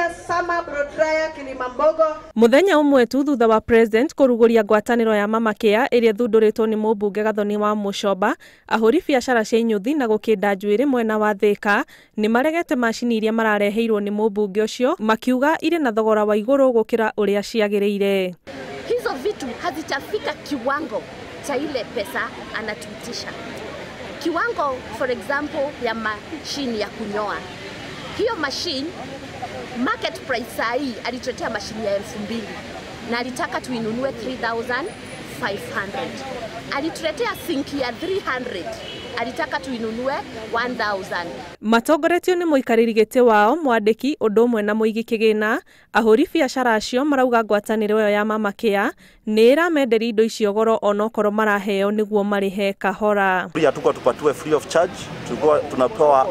Kenya Summer Broadrier Kilimambogo. Muthenya umwe tu thutha wa president kuruguria ngwataniro ya Mama Care iria thunduritwo ni mubunge Gathoni wa Muchomba, ahuri biacara cia inyuthi na gukinda njuiri mwena wa Thika ni maregete macini iria marareheirwo ni mubunge ucio makiuga ire na thogora wa iguru gukira uria ciagiriire. Hizo vitu hazitafika kiwango cha ile pesa anatuitisha. Kiwango for example ya mashini ya kunyoa. Hiyo machine market price sahi alituletea mashini ya 2000 na alitaka tuinunue 3500. Alituletea sinki ya 300 alitaka tuinunue 1000. Matongoretio ni muikariri giti wao mwandiki undu umwe na muigi kigina ahuri biacara acio marauga ngwataniro yo ya Mama Care ni iramenderi indo icio goro onokoro maraheo niguo marihe kahora. Tuko tupatue free of charge, tunapewa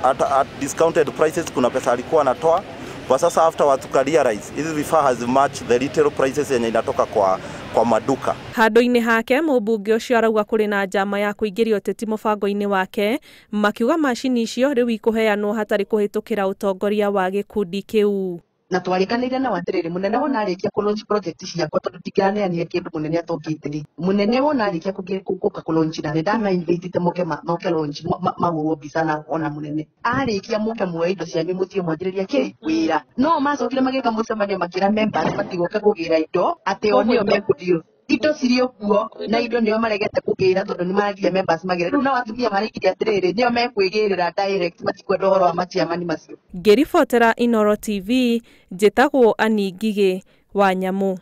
at discounted prices. Kuna pesa alikuwa anatoa kwa sasa after watu realize hizi vifaa has match the retail prices yenye inatoka kwa maduka. Handu-ini hake mubunge ucio arauga kuri na njama ya kuingiria uteti mubango-ini wake makiuga macini icio riu ikuheanwo hatari kuhitukira utongoria wa gikundi kiu. Na twarikanire na watiriri munene wona arikia ku-launch project ciakwa tondu tikiraneanire kindu munene atongitiri munene wona arikia kuguka ku-launch na ndana invite moke launch magurwo mbica na ona munene arikia moke muoe indo cianyu muthie mwanjiriria ki wira no macokire magika mucemanio makira members matigoke kugira indo ati onio mekudio indo cirio kuo na indo nio maregete kugira tondu ni maragia members magire riu na watumia marikiria atiriri nio mekwigirira direct matikwenda horo wa maciamani macio. Ngiribotera Inooro TV njitagwo Ani Ngigi wa Nyamu.